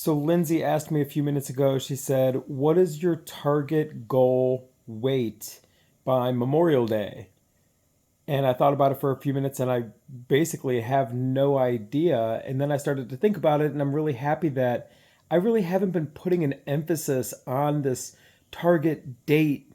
So Lindsay asked me a few minutes ago, she said, "What is your target goal weight by Memorial Day?" And I thought about it for a few minutes and I basically have no idea. And then I started to think about it and I'm really happy that I really haven't been putting an emphasis on this target date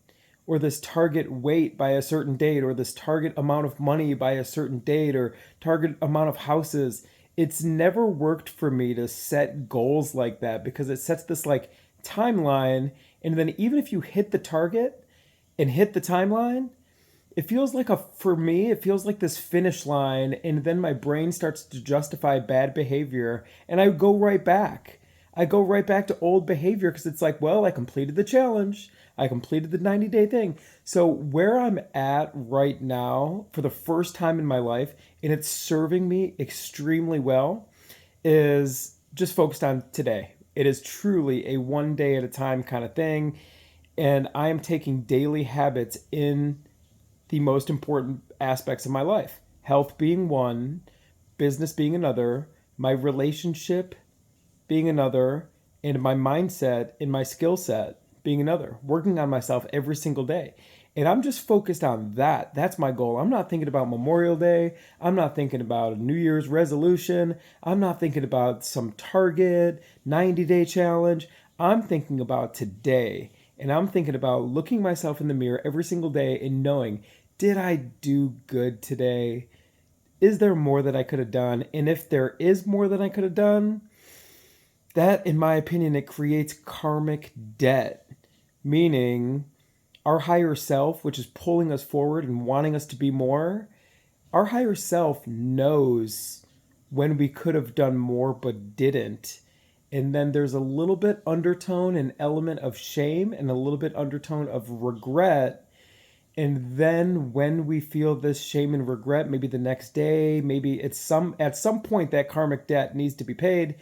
or this target weight by a certain date or this target amount of money by a certain date or target amount of houses. It's never worked for me to set goals like that because it sets this like timeline, and then even if you hit the target and hit the timeline, it feels like for me, it feels like this finish line, and then my brain starts to justify bad behavior, and I go right back. I go right back to old behavior because it's like, well, I completed the challenge. I completed the 90-day thing. So, where I'm at right now for the first time in my life, and it's serving me extremely well, is just focused on today. It is truly a one day at a time kind of thing. And I am taking daily habits in the most important aspects of my life, health being one, business being another, my relationship being another, and my mindset and my skill set being another. Working on myself every single day. And I'm just focused on that. That's my goal. I'm not thinking about Memorial Day. I'm not thinking about a New Year's resolution. I'm not thinking about some target 90-day challenge. I'm thinking about today. And I'm thinking about looking myself in the mirror every single day and knowing, did I do good today? Is there more that I could have done? And if there is more that I could have done, that, in my opinion, it creates karmic debt, meaning our higher self, which is pulling us forward and wanting us to be more, our higher self knows when we could have done more but didn't. And then there's a little bit undertone and element of shame and a little bit undertone of regret. And then when we feel this shame and regret, maybe the next day, maybe it's at some point that karmic debt needs to be paid.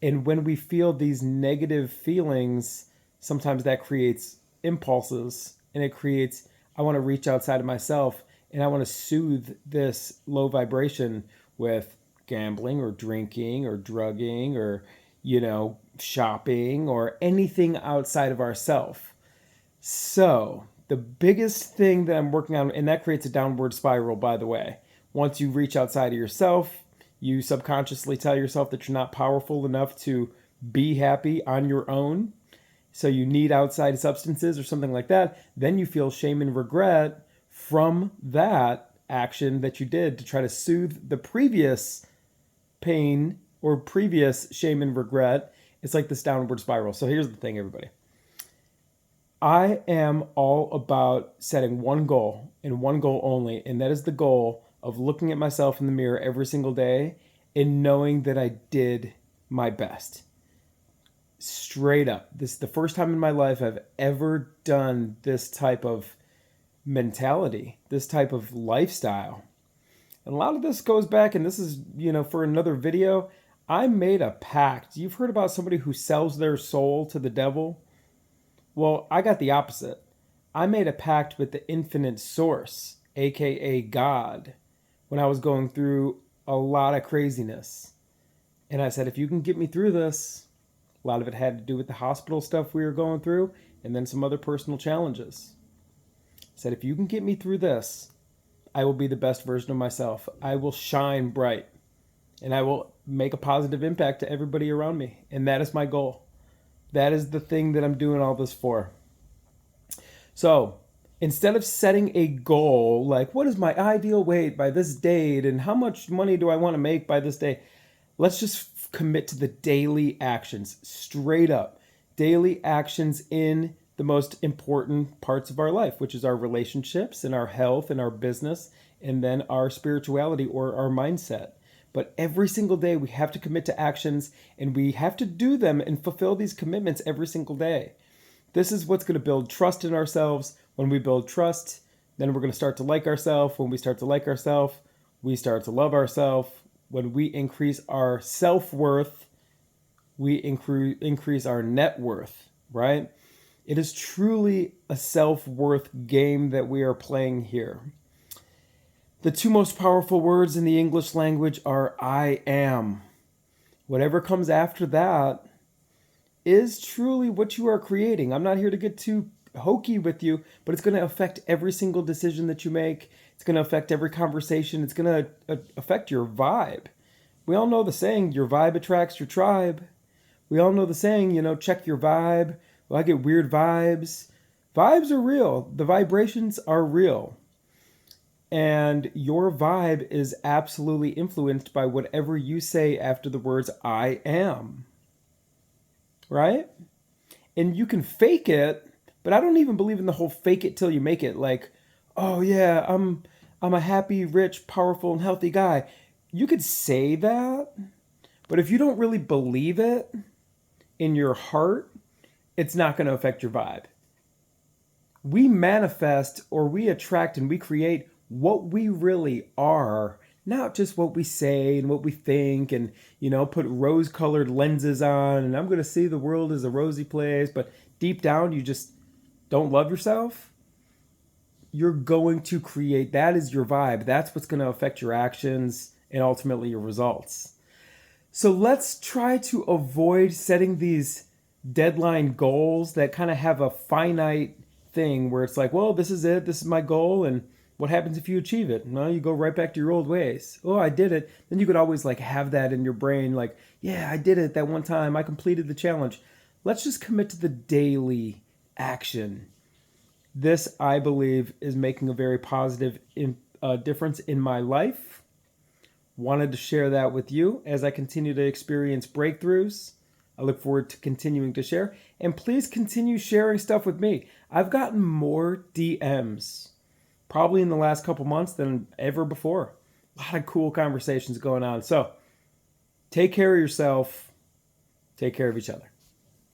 And when we feel these negative feelings, sometimes that creates impulses and it creates, I want to reach outside of myself and I want to soothe this low vibration with gambling or drinking or drugging or, shopping or anything outside of ourself. So, the biggest thing that I'm working on, and that creates a downward spiral, by the way. Once you reach outside of yourself, you subconsciously tell yourself that you're not powerful enough to be happy on your own. So you need outside substances or something like that. Then you feel shame and regret from that action that you did to try to soothe the previous pain or previous shame and regret. It's like this downward spiral. So here's the thing, everybody. I am all about setting one goal and one goal only, and that is the goal of looking at myself in the mirror every single day and knowing that I did my best. Straight up. This is the first time in my life I've ever done this type of mentality, this type of lifestyle. And a lot of this goes back, and this is, for another video. I made a pact. You've heard about somebody who sells their soul to the devil? Well, I got the opposite. I made a pact with the infinite source, aka God, when I was going through a lot of craziness. And I said, if you can get me through this, a lot of it had to do with the hospital stuff we were going through and then some other personal challenges. I said, if you can get me through this, I will be the best version of myself. I will shine bright and I will make a positive impact to everybody around me. And that is my goal. That is the thing that I'm doing all this for. So instead of setting a goal, like what is my ideal weight by this date and how much money do I want to make by this day, let's just commit to the daily actions, straight up. Daily actions in the most important parts of our life, which is our relationships and our health and our business, and then our spirituality or our mindset. But every single day we have to commit to actions and we have to do them and fulfill these commitments every single day. This is what's going to build trust in ourselves. When we build trust, then we're going to start to like ourselves. When we start to like ourselves, we start to love ourselves. When we increase our self-worth, we increase our net worth, right? It is truly a self-worth game that we are playing here. The two most powerful words in the English language are I am. Whatever comes after that is truly what you are creating. I'm not here to get too hokey with you, but it's going to affect every single decision that you make. It's going to affect every conversation. It's going to affect your vibe. We all know the saying, your vibe attracts your tribe. We all know the saying, check your vibe. Well, I get weird vibes. Vibes are real. The vibrations are real. And your vibe is absolutely influenced by whatever you say after the words I am. Right? And you can fake it, but I don't even believe in the whole fake it till you make it. Like, oh yeah, I'm a happy, rich, powerful, and healthy guy. You could say that, but if you don't really believe it in your heart, it's not going to affect your vibe. We manifest or we attract and we create what we really are, not just what we say and what we think and, put rose-colored lenses on and I'm going to see the world as a rosy place, but deep down you just don't love yourself. You're going to create, that is your vibe. That's what's going to affect your actions and ultimately your results. So let's try to avoid setting these deadline goals that kind of have a finite thing where it's like, well, this is it, this is my goal, and what happens if you achieve it? Well, you go right back to your old ways. Oh, I did it. Then you could always have that in your brain, like, yeah, I did it that one time. I completed the challenge. Let's just commit to the daily action. This, I believe, is making a very positive difference in my life. Wanted to share that with you as I continue to experience breakthroughs. I look forward to continuing to share. And please continue sharing stuff with me. I've gotten more DMs probably in the last couple months than ever before. A lot of cool conversations going on. So take care of yourself. Take care of each other.